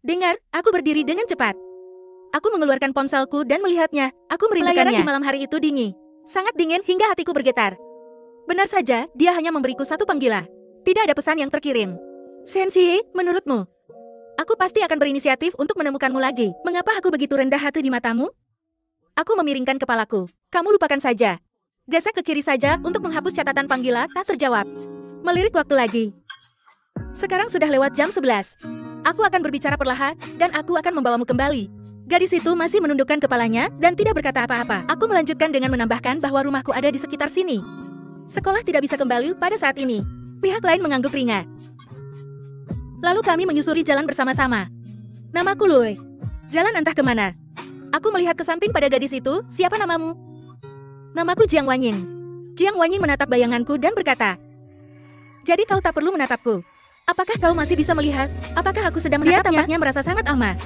Dengar, aku berdiri dengan cepat. Aku mengeluarkan ponselku dan melihatnya. Aku merindukannya. Pelayaran di malam hari itu dingin. Sangat dingin hingga hatiku bergetar. Benar saja, dia hanya memberiku satu panggilan. Tidak ada pesan yang terkirim. Sensei, menurutmu? Aku pasti akan berinisiatif untuk menemukanmu lagi. Mengapa aku begitu rendah hati di matamu? Aku memiringkan kepalaku. Kamu lupakan saja. Geser ke kiri saja untuk menghapus catatan panggilan tak terjawab. Melirik waktu lagi. Sekarang sudah lewat jam 11. Aku akan berbicara perlahan, dan aku akan membawamu kembali. Gadis itu masih menundukkan kepalanya, dan tidak berkata apa-apa. Aku melanjutkan dengan menambahkan bahwa rumahku ada di sekitar sini. Sekolah tidak bisa kembali pada saat ini. Pihak lain mengangguk ringan. Lalu kami menyusuri jalan bersama-sama. Namaku Lui. Jalan entah kemana. Aku melihat ke samping pada gadis itu, siapa namamu? Namaku Jiang Wanying. Jiang Wanying menatap bayanganku dan berkata, jadi kau tak perlu menatapku. Apakah kau masih bisa melihat? Apakah aku sedang menatapnya? Dia tampaknya merasa sangat aman.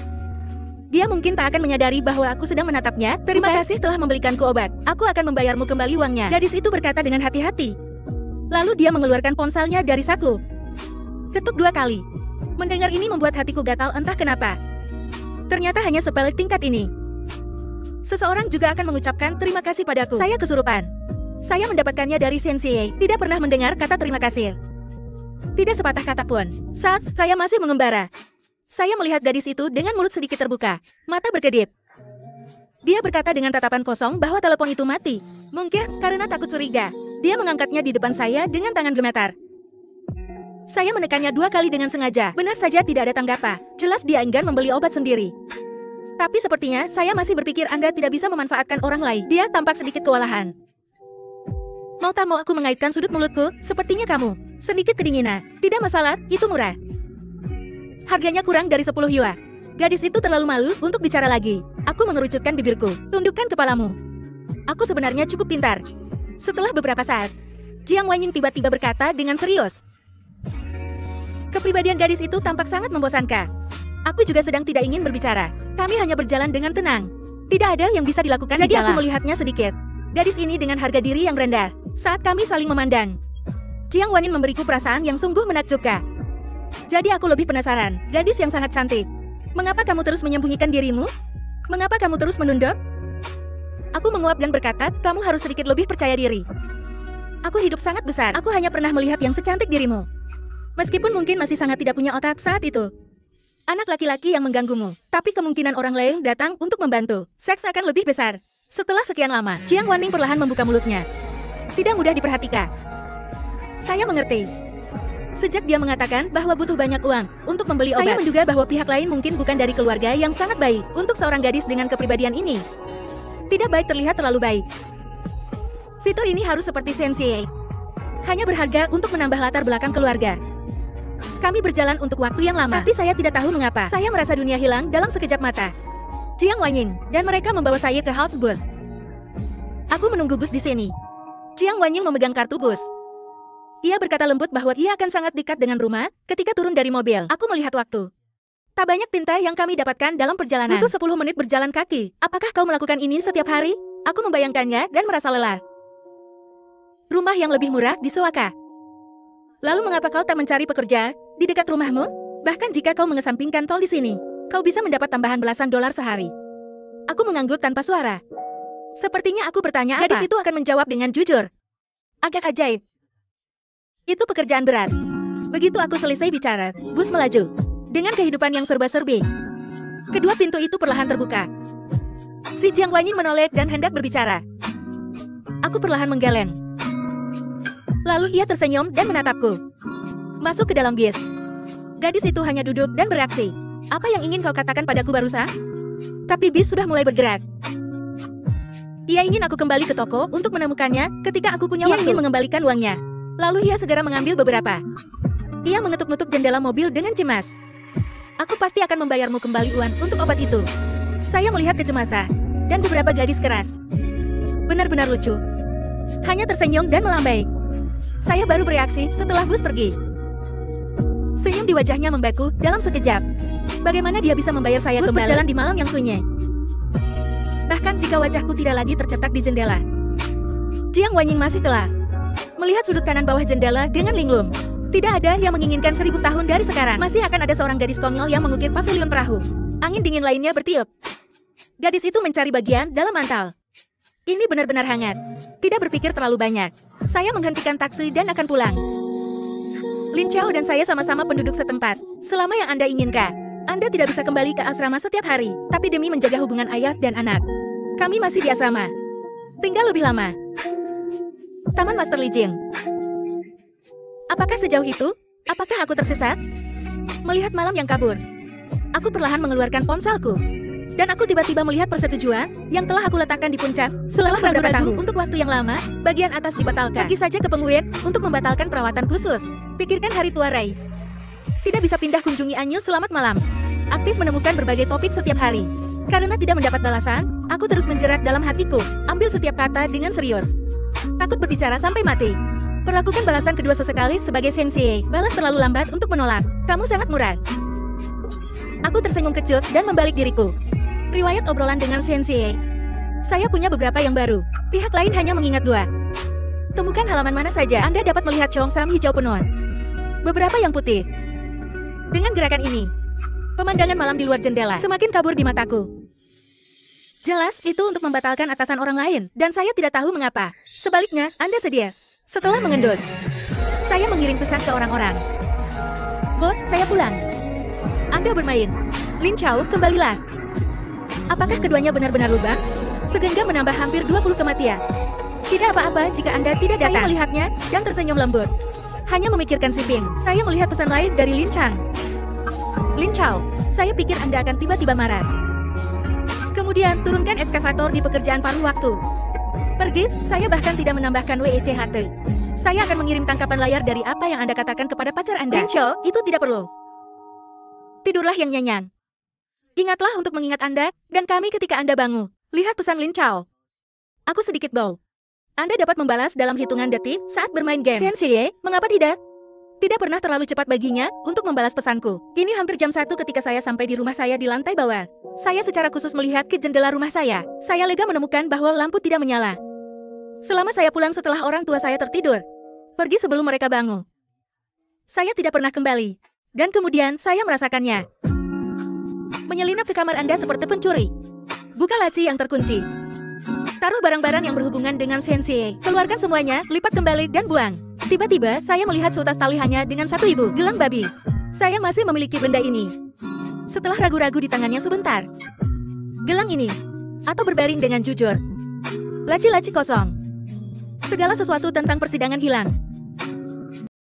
Dia mungkin tak akan menyadari bahwa aku sedang menatapnya. Terima kasih telah membelikanku obat. Aku akan membayarmu kembali uangnya. Gadis itu berkata dengan hati-hati. Lalu dia mengeluarkan ponselnya dari saku. Ketuk 2 kali. Mendengar ini membuat hatiku gatal entah kenapa. Ternyata hanya sepele tingkat ini. Seseorang juga akan mengucapkan terima kasih padaku. Saya kesurupan. Saya mendapatkannya dari Sensei. Tidak pernah mendengar kata terima kasih. Tidak sepatah kata pun. Saat saya masih mengembara, saya melihat gadis itu dengan mulut sedikit terbuka, mata berkedip. Dia berkata dengan tatapan kosong bahwa telepon itu mati. Mungkin karena takut curiga. Dia mengangkatnya di depan saya dengan tangan gemetar. Saya menekannya 2 kali dengan sengaja. Benar saja tidak ada tanggapan. Jelas dia enggan membeli obat sendiri. Tapi sepertinya saya masih berpikir Anda tidak bisa memanfaatkan orang lain. Dia tampak sedikit kewalahan. Mau tak mau aku mengaitkan sudut mulutku, sepertinya kamu. Sedikit kedinginan. Tidak masalah, itu murah. Harganya kurang dari 10 yuan. Gadis itu terlalu malu untuk bicara lagi. Aku mengerucutkan bibirku. Tundukkan kepalamu. Aku sebenarnya cukup pintar. Setelah beberapa saat, Jiang Wanying tiba-tiba berkata dengan serius. Kepribadian gadis itu tampak sangat membosankan. Aku juga sedang tidak ingin berbicara. Kami hanya berjalan dengan tenang. Tidak ada yang bisa dilakukan di jalan. Jadi aku melihatnya sedikit. Gadis ini dengan harga diri yang rendah. Saat kami saling memandang, Jiang Wanying memberiku perasaan yang sungguh menakjubkan. Jadi aku lebih penasaran. Gadis yang sangat cantik. Mengapa kamu terus menyembunyikan dirimu? Mengapa kamu terus menunduk? Aku menguap dan berkata, kamu harus sedikit lebih percaya diri. Aku hidup sangat besar. Aku hanya pernah melihat yang secantik dirimu. Meskipun mungkin masih sangat tidak punya otak saat itu. Anak laki-laki yang mengganggumu. Tapi kemungkinan orang lain datang untuk membantu. Seks akan lebih besar. Setelah sekian lama, Jiang Wanying perlahan membuka mulutnya. Tidak mudah diperhatikan. Saya mengerti. Sejak dia mengatakan bahwa butuh banyak uang untuk membeli obat, saya menduga bahwa pihak lain mungkin bukan dari keluarga yang sangat baik untuk seorang gadis dengan kepribadian ini. Tidak baik terlihat terlalu baik. Fitur ini harus seperti Sensei. Hanya berharga untuk menambah latar belakang keluarga. Kami berjalan untuk waktu yang lama, tapi saya tidak tahu mengapa. Saya merasa dunia hilang dalam sekejap mata. Jiang Wanying, dan mereka membawa saya ke halte bus. Aku menunggu bus di sini. Jiang Wanying memegang kartu bus. Ia berkata lembut bahwa ia akan sangat dekat dengan rumah ketika turun dari mobil. Aku melihat waktu. Tak banyak tinta yang kami dapatkan dalam perjalanan. Butuh 10 menit berjalan kaki. Apakah kau melakukan ini setiap hari? Aku membayangkannya dan merasa lelah. Rumah yang lebih murah di Sowaka. Lalu mengapa kau tak mencari pekerja di dekat rumahmu? Bahkan jika kau mengesampingkan tol di sini, kau bisa mendapat tambahan belasan dolar sehari. Aku mengangguk tanpa suara. Sepertinya aku bertanya apa? Gadis itu akan menjawab dengan jujur. Agak ajaib. Itu pekerjaan berat. Begitu aku selesai bicara, bus melaju. Dengan kehidupan yang serba-serbi. Kedua pintu itu perlahan terbuka. Si Jiang Wanying menoleh dan hendak berbicara. Aku perlahan menggeleng. Lalu ia tersenyum dan menatapku. Masuk ke dalam bis. Gadis itu hanya duduk dan bereaksi. Apa yang ingin kau katakan padaku barusan? Tapi bis sudah mulai bergerak. Ia ingin aku kembali ke toko untuk menemukannya ketika aku punya waktu. Ia ingin mengembalikan uangnya. Lalu ia segera mengambil beberapa. Ia mengetuk-nutuk jendela mobil dengan cemas. Aku pasti akan membayarmu kembali uang untuk obat itu. Saya melihat kecemasan dan beberapa gadis keras. Benar-benar lucu. Hanya tersenyum dan melambai. Saya baru bereaksi setelah bus pergi. Senyum di wajahnya membeku dalam sekejap. Bagaimana dia bisa membayar saya kembali? Bus berjalan di malam yang sunyi. Bahkan jika wajahku tidak lagi tercetak di jendela. Jiang Wanying masih telah melihat sudut kanan bawah jendela dengan linglung. Tidak ada yang menginginkan 1000 tahun dari sekarang. Masih akan ada seorang gadis konyol yang mengukir pavilion perahu. Angin dingin lainnya bertiup. Gadis itu mencari bagian dalam mantel. Ini benar-benar hangat. Tidak berpikir terlalu banyak. Saya menghentikan taksi dan akan pulang. Lin Chao dan saya sama-sama penduduk setempat. Selama yang Anda inginkan, Anda tidak bisa kembali ke asrama setiap hari. Tapi demi menjaga hubungan ayah dan anak, kami masih di asrama. Tinggal lebih lama. Taman Master Li Jing. Apakah sejauh itu? Apakah aku tersesat? Melihat malam yang kabur, aku perlahan mengeluarkan ponselku. Dan aku tiba-tiba melihat persetujuan yang telah aku letakkan di puncak. Setelah beberapa tahun untuk waktu yang lama, bagian atas dibatalkan. Pergi saja ke penguin untuk membatalkan perawatan khusus. Pikirkan hari tua Ray. Tidak bisa pindah kunjungi Anyu selamat malam. Aktif menemukan berbagai topik setiap hari. Karena tidak mendapat balasan, aku terus menjerat dalam hatiku. Ambil setiap kata dengan serius. Takut berbicara sampai mati. Perlakukan balasan kedua sesekali sebagai sensei. Balas terlalu lambat untuk menolak. Kamu sangat murah. Aku tersenyum kecut dan membalik diriku. Riwayat obrolan dengan sensei. Saya punya beberapa yang baru. Pihak lain hanya mengingat 2. Temukan halaman mana saja Anda dapat melihat Cheongsam hijau penuh. Beberapa yang putih. Dengan gerakan ini, pemandangan malam di luar jendela semakin kabur di mataku. Jelas, itu untuk membatalkan atasan orang lain, dan saya tidak tahu mengapa. Sebaliknya, Anda sedia. Setelah mengendus, saya mengirim pesan ke orang-orang. Bos, saya pulang. Anda bermain. Lin Chao, kembalilah. Apakah keduanya benar-benar lubang? Segenggam menambah hampir 20 kematian. Tidak apa-apa jika Anda tidak datang. Saya melihatnya dan tersenyum lembut. Hanya memikirkan si Ping. Saya melihat pesan lain dari Lin Chang. Lin Chao, saya pikir Anda akan tiba-tiba marah. Kemudian turunkan ekskavator di pekerjaan paruh waktu. Pergi, saya bahkan tidak menambahkan WECHT. Saya akan mengirim tangkapan layar dari apa yang Anda katakan kepada pacar Anda. Lin Chao, itu tidak perlu. Tidurlah yang nyenyak. Ingatlah untuk mengingat Anda dan kami ketika Anda bangun. Lihat pesan Lin Chao. Aku sedikit bau. Anda dapat membalas dalam hitungan detik saat bermain game. Sensei, mengapa tidak? Tidak pernah terlalu cepat baginya untuk membalas pesanku. Ini hampir jam 1 ketika saya sampai di rumah saya di lantai bawah. Saya secara khusus melihat ke jendela rumah saya. Saya lega menemukan bahwa lampu tidak menyala. Selama saya pulang setelah orang tua saya tertidur, pergi sebelum mereka bangun. Saya tidak pernah kembali. Dan kemudian saya merasakannya. Menyelinap ke kamar Anda seperti pencuri. Buka laci yang terkunci. Taruh barang-barang yang berhubungan dengan sensei. Keluarkan semuanya, lipat kembali dan buang. Tiba-tiba, saya melihat seutas tali hanya dengan 1 ibu gelang babi. Saya masih memiliki benda ini. Setelah ragu-ragu di tangannya sebentar. Gelang ini. Atau berbaring dengan jujur. Laci-laci kosong. Segala sesuatu tentang persidangan hilang.